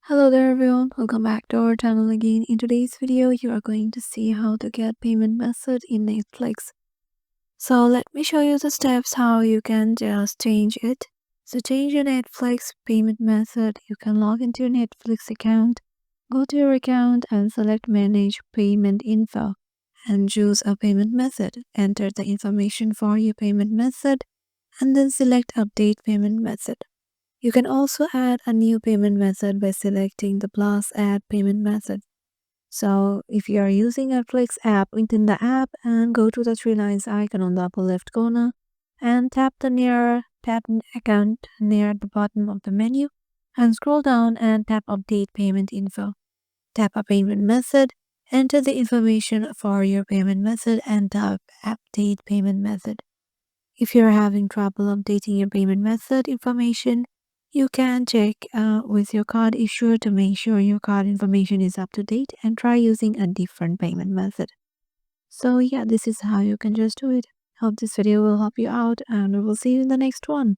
Hello there everyone, welcome back to our channel again. In today's video, you are going to see how to get payment method in Netflix. So let me show you the steps how you can just change it. So change your Netflix payment method. You can log into your Netflix account, go to your account and select manage payment info and choose a payment method. Enter the information for your payment method and then select update payment method. You can also add a new payment method by selecting the plus add payment method. So if you are using Netflix app, within the app and go to the three lines icon on the upper left corner and tap account near the bottom of the menu and scroll down and tap update payment info. Tap a payment method, enter the information for your payment method and tap update payment method. If you're having trouble updating your payment method information, you can check with your card issuer to make sure your card information is up to date and try using a different payment method. So yeah, this is how you can just do it. Hope this video will help you out and we will see you in the next one.